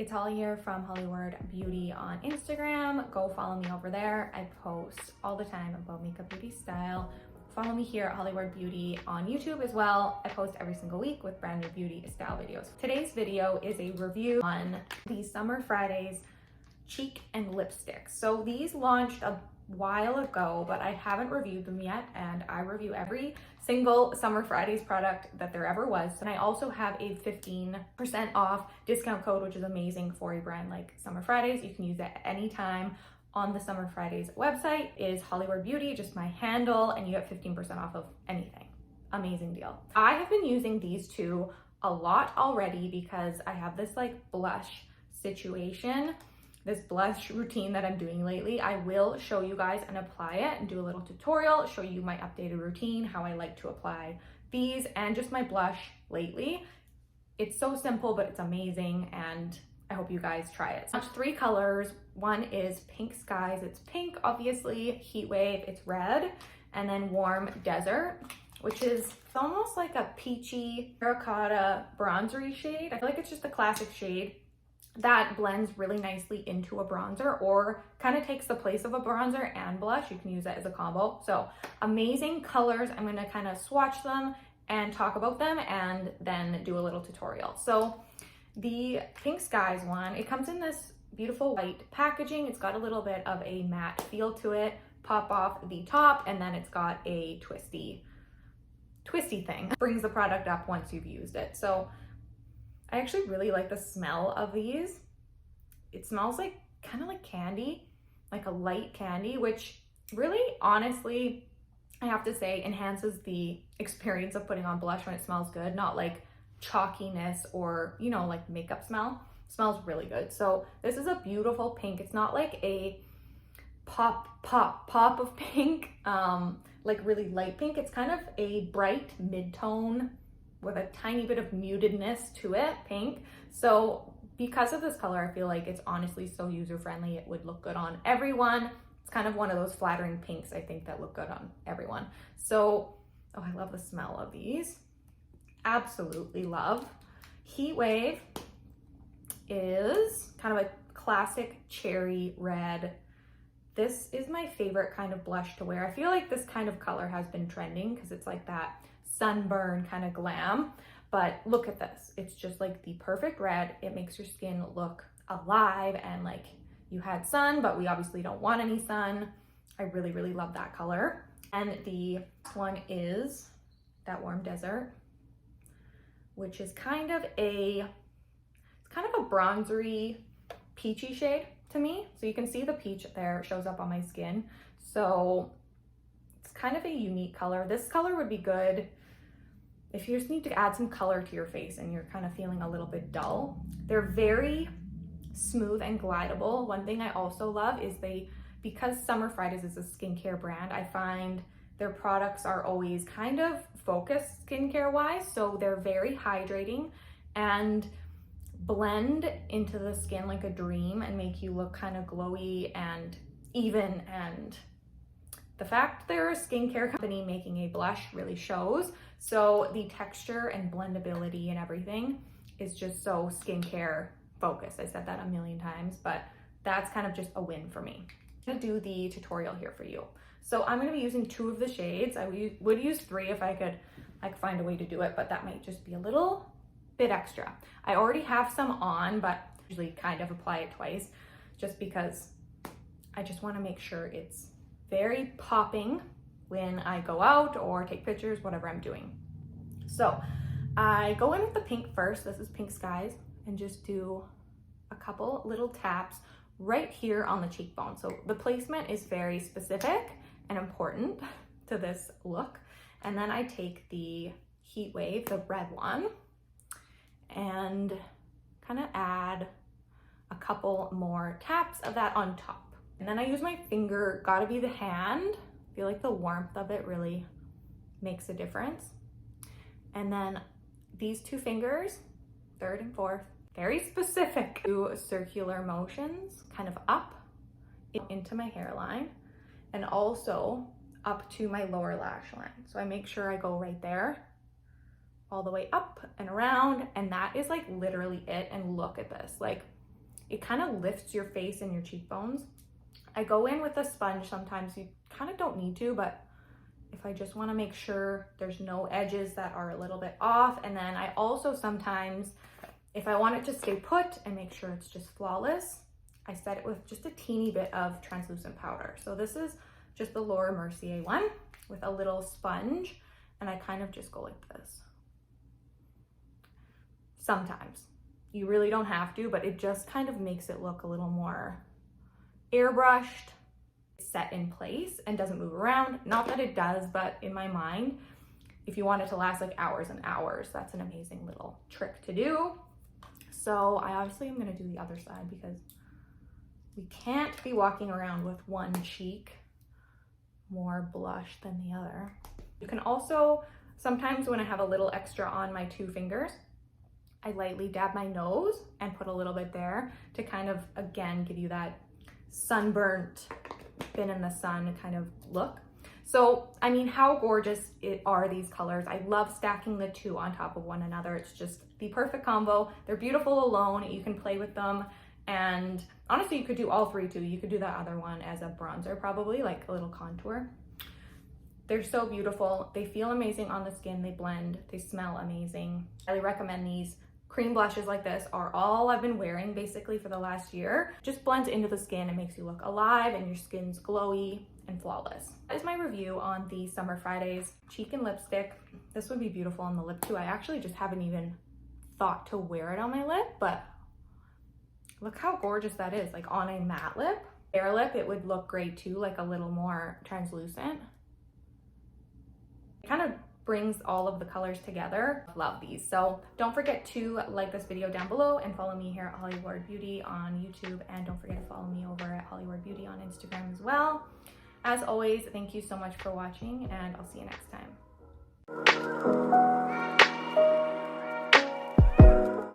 it's Holly here from Hollkward Beauty on Instagram. Go follow me over there. I post all the time about makeup, beauty, style. Follow me here at Hollkward Beauty on YouTube as well. I post every single week with brand new beauty style videos. Today's video is a review on the Summer Fridays cheek and lipsticks. So these launched a while ago, but I haven't reviewed them yet, and I review every single Summer Fridays product that there ever was. And I also have a 15% off discount code, which is amazing for a brand like Summer Fridays. You can use it at any time on the Summer Fridays website. It is Hollkward Beauty, just my handle, and you get 15% off of anything. Amazing deal. I have been using these two a lot already because I have this like blush situation, this blush routine that I'm doing lately. I will show you guys and apply it and do a little tutorial, show you my updated routine, how I like to apply these and just my blush lately. It's so simple, but it's amazing, and I hope you guys try it. So there's 3 colors. One is Pink Skies. It's pink, obviously. Heatwave, it's red. And then Warm Desert, which is it's almost like a peachy terracotta bronzery shade. I feel like it's just a classic shade that blends really nicely into a bronzer, or kind of takes the place of a bronzer and blush. You can use that as a combo. So amazing colors. I'm gonna kind of swatch them and talk about them and then do a little tutorial. So the Pink Skies one, it comes in this beautiful white packaging. It's got a little bit of a matte feel to it. Pop off the top, and then it's got a twisty thing. Brings the product up once you've used it. So I actually really like the smell of these. It smells like kind of like candy, like a light candy, which really, honestly, I have to say enhances the experience of putting on blush when it smells good, not like chalkiness or, you know, like makeup smell. It smells really good. So this is a beautiful pink. It's not like a pop of pink, like really light pink. It's kind of a bright mid-tone with a tiny bit of mutedness to it, pink. So because of this color, I feel like it's honestly so user-friendly. It would look good on everyone. It's kind of one of those flattering pinks, I think, that look good on everyone. So, oh, I love the smell of these. Absolutely love. Heatwave is kind of a classic cherry red. This is my favorite kind of blush to wear. I feel like this kind of color has been trending because it's like that sunburn kind of glam, but look at this. It's just like the perfect red. It makes your skin look alive and like you had sun, but we obviously don't want any sun. I really, really love that color. And the one is that Warm Desert, which is kind of a bronzery, peachy shade to me. So you can see the peach there shows up on my skin. So it's kind of a unique color. This color would be good if you just need to add some color to your face and you're kind of feeling a little bit dull. They're very smooth and glidable. One thing I also love is because Summer Fridays is a skincare brand, I find their products are always kind of focused skincare wise. So they're very hydrating and blend into the skin like a dream and make you look kind of glowy and even. And the fact they're a skincare company making a blush really shows. So the texture and blendability and everything is just so skincare focused. I said that a million times, but that's kind of just a win for me. I'm gonna do the tutorial here for you. So I'm gonna be using 2 of the shades. I would use 3 if I could find a way to do it, but that might just be a little bit extra. I already have some on, but usually kind of apply it twice just because I just wanna make sure it's very popping when I go out or take pictures, whatever I'm doing. So I go in with the pink first. This is Pink Skies, and just do a couple little taps right here on the cheekbone. So the placement is very specific and important to this look. And then I take the Heatwave, the red one, and kind of add a couple more taps of that on top. And then I use my finger, gotta be the hand. I feel like the warmth of it really makes a difference. And then these 2 fingers, 3rd and 4th, very specific, do circular motions, kind of up into my hairline and also up to my lower lash line. So I make sure I go right there, all the way up and around, and that is like literally it. And look at this, like it kind of lifts your face and your cheekbones. I go in with a sponge sometimes. You kind of don't need to, but if I just want to make sure there's no edges that are a little bit off. And then I also sometimes, if I want it to stay put and make sure it's just flawless, I set it with just a teeny bit of translucent powder. So this is just the Laura Mercier one with a little sponge, and I kind of just go like this. Sometimes. You really don't have to, but it just kind of makes it look a little more airbrushed, set in place, and doesn't move around. Not that it does, but in my mind, if you want it to last like hours and hours, that's an amazing little trick to do. So I obviously am gonna do the other side because we can't be walking around with one cheek more blush than the other. You can also, sometimes when I have a little extra on my 2 fingers, I lightly dab my nose and put a little bit there to kind of, again, give you that sunburnt, been in the sun kind of look. So, I mean, how gorgeous are these colors? I love stacking the 2 on top of one another. It's just the perfect combo. They're beautiful alone. You can play with them. And honestly, you could do all 3 too. You could do that other one as a bronzer, probably, like a little contour. They're so beautiful. They feel amazing on the skin. They blend. They smell amazing. I highly recommend these. Cream blushes like this are all I've been wearing basically for the last year. Just blends into the skin. It makes you look alive and your skin's glowy and flawless. That is my review on the Summer Fridays cheek and lipstick. This would be beautiful on the lip too. I actually just haven't even thought to wear it on my lip, but look how gorgeous that is, like on a matte lip. Bare lip, it would look great too, like a little more translucent. It kind of brings all of the colors together. Love these. So don't forget to like this video down below and follow me here at Hollyward Beauty on YouTube. And don't forget to follow me over at Hollyward Beauty on Instagram as well. As always, thank you so much for watching, and I'll see you next time.